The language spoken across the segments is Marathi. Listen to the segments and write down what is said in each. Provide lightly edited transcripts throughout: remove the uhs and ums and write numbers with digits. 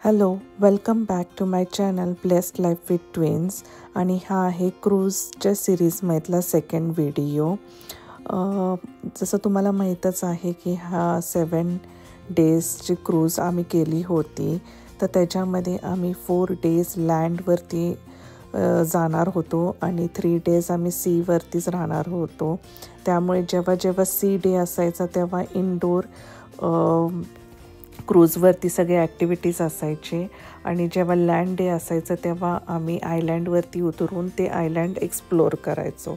Hello, welcome back to my channel blessed life with twins. आणि हा आहे क्रूजच्या सिरीजमधला सेकंड व्हिडिओ. जसं तुम्हाला माहीतच आहे की हा 7 डेजची क्रूज आम्ही केली होती. तर त्याच्यामध्ये आम्ही 4 डेज लँडवरती जाणार होतो आणि 3 डेज आम्ही सीवरतीच राहणार होतो. त्यामुळे जेव्हा सी डे असायचा तेव्हा इनडोर क्रूजवरती सगळे ॲक्टिव्हिटीज असायचे आणि जेव्हा लँड डे असायचं तेव्हा आम्ही आयलँडवरती उतरून ते आयलँड एक्सप्लोअर करायचो.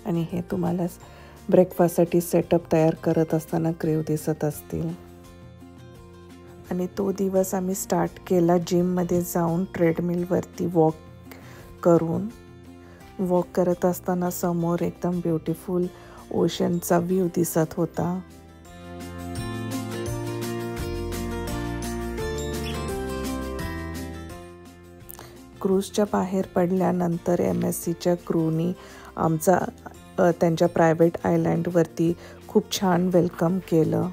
आणि हे तुम्हाला ब्रेकफास्टसाठी सेटअप तयार करत असताना क्रेव दिसत असतील. आणि तो दिवस आम्ही स्टार्ट केला जिममध्ये जाऊन ट्रेडमिलवरती वॉक करत असताना समोर एकदम ब्युटिफुल ओशनचा व्ह्यू दिसत होता. क्रूजच्या बाहेर पडल्यानंतर MSCच्या क्रूनी आमचा त्यांच्या प्रायव्हेट आयलँडवरती खूप छान वेलकम केलं.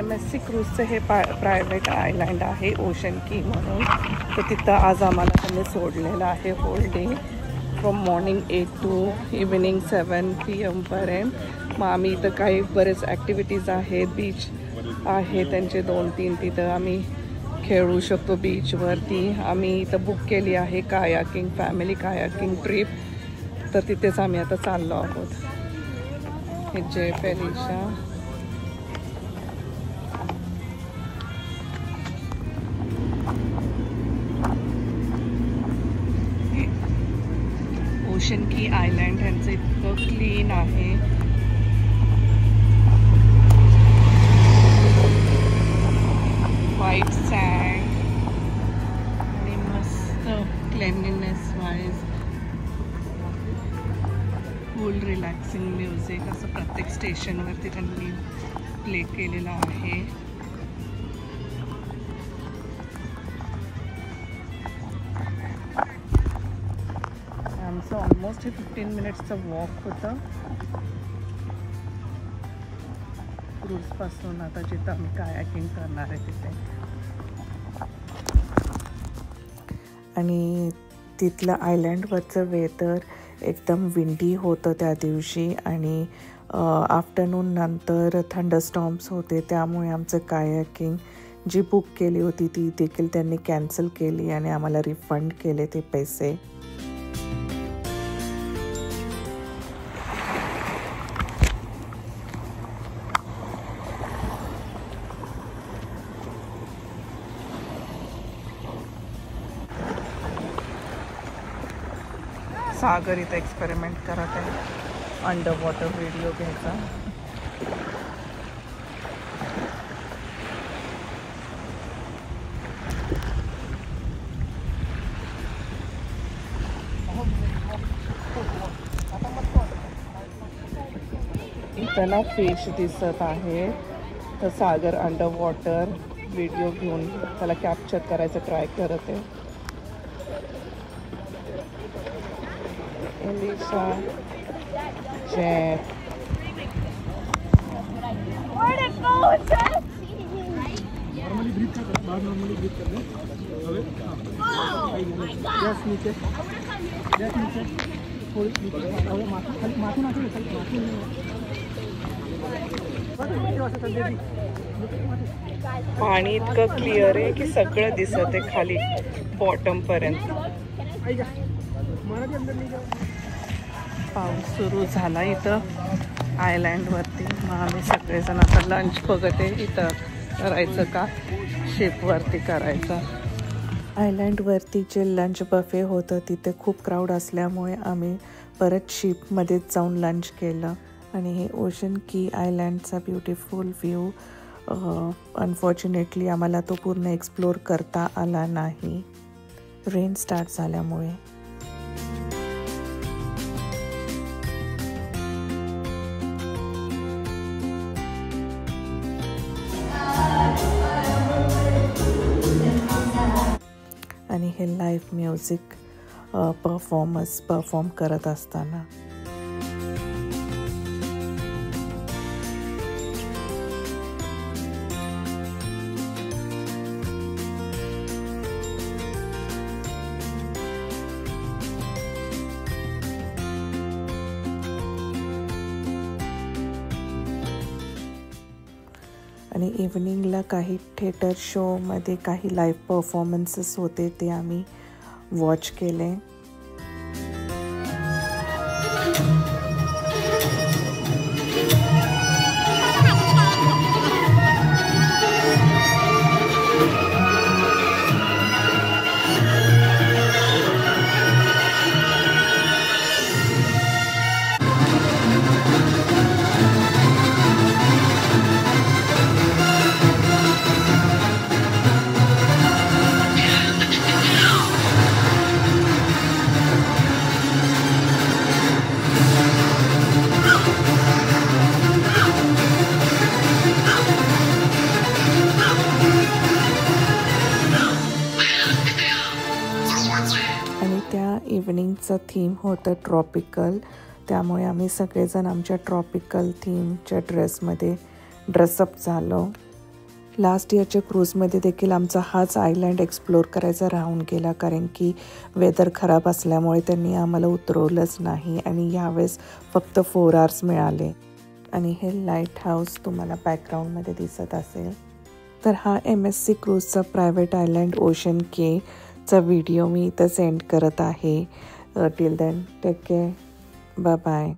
MSC क्रूजचं हे प्रायव्हेट आयलँड आहे ओशन की म्हणून. तर तिथं आज आम्हाला त्यांनी सोडलेलं आहे whole day from morning 8 to evening 7 PM पर्यंत. मग आम्ही इथं काही बरेच ॲक्टिव्हिटीज आहेत. बीच आहे त्यांचे 2-3 तिथं आम्ही खेळू शकतो बीचवरती. आम्ही इथं बुक केली आहे कायाकिंग, फॅमिली कायाकिंग ट्रिप. तर तिथेच आम्ही आता चाललो आहोत. हे जे फेलिशा ओशन की आयलँड ह्यांचं इतकं क्लीन आहे. व्हाईट सँड आणि मस्त क्लेनलीनेस वाईज फुल रिलॅक्सिंग म्युझिक असं प्रत्येक स्टेशनवरती त्यांनी प्ले केलेलं आहे. आमचं ऑलमोस्ट हे 15 मिनिट्सचं वॉक होतं क्रूजपासून आता जिथं आम्ही कायाकिंग करणार आहे तिथे. आणि तिथलं आयलँडवरचं वेदर एकदम विंडी होतं त्या दिवशी आणि आफ्टरनून नंतर थंडरस्टॉर्म्स होते. त्यामुळे आमचं कायाकिंग जी बुक केली होती ती देखील त्यांनी कॅन्सल केली आणि आम्हाला रिफंड केले ते पैसे. सागर इथं एक्सपेरिमेंट करत आहे अंडर वॉटर व्हिडिओ घ्यायचा. इथं ना फिश दिसत आहे. तर सागर अंडर वॉटर व्हिडिओ घेऊन त्याला कॅप्चर करायचं ट्राय करत आहे. Elisa, Jet. Where'd it go, Jet? Normally breathe कर, बाहर normally breathe कर ले. अबे, just नीचे, just नीचे, थोड़ी नीचे, अबे माथू, खाली माथू ना चले, खाली माथू नहीं. पाणी इतकं क्लिअर आहे की सगळं दिसत आहे खाली बॉटम पर्यंत. पाऊस सुरू झाला इथं आयलँडवरती. मग आम्ही सगळेजण आता लंच बघते इथं करायचं का शिपवरती करायचा. आयलँडवरती जे लंच बफे होतं तिथे खूप क्राऊड असल्यामुळे आम्ही परत शिपमध्येच जाऊन लंच केलं. आणि हे ओशन की आयलँडचा ब्युटिफुल व्ह्यू अनफॉर्च्युनेटली आम्हाला तो पूर्ण एक्सप्लोर करता आला नाही रेन स्टार्ट झाल्यामुळे. आणि हे लाईव्ह म्युझिक परफॉर्म करत असताना आणि इव्हनिंगला काही थिएटर शोमध्ये काही लाईव्ह परफॉर्मन्सेस होते ते आम्ही वॉच केले. आणि त्या इव्हनिंगचं थीम होतं ट्रॉपिकल, त्यामुळे आम्ही सगळेजण आमच्या ट्रॉपिकल थीमच्या ड्रेसमध्ये ड्रेसअप झालो. लास्ट इयरच्या क्रूजमध्ये देखील आमचा हाच आयलँड एक्सप्लोर करायचा राहून गेला, कारण की वेदर खराब असल्यामुळे त्यांनी आम्हाला उतरवलंच नाही आणि यावेळेस फक्त 4 आवर्स मिळाले. आणि हे लाईट हाऊस तुम्हाला बॅकग्राऊंडमध्ये दिसत असेल. तर हा MSC क्रूजचा प्रायव्हेट आयलँड ओशन केचा व्हिडिओ मी इथं सेंड करत आहे. Till then take care, bye bye.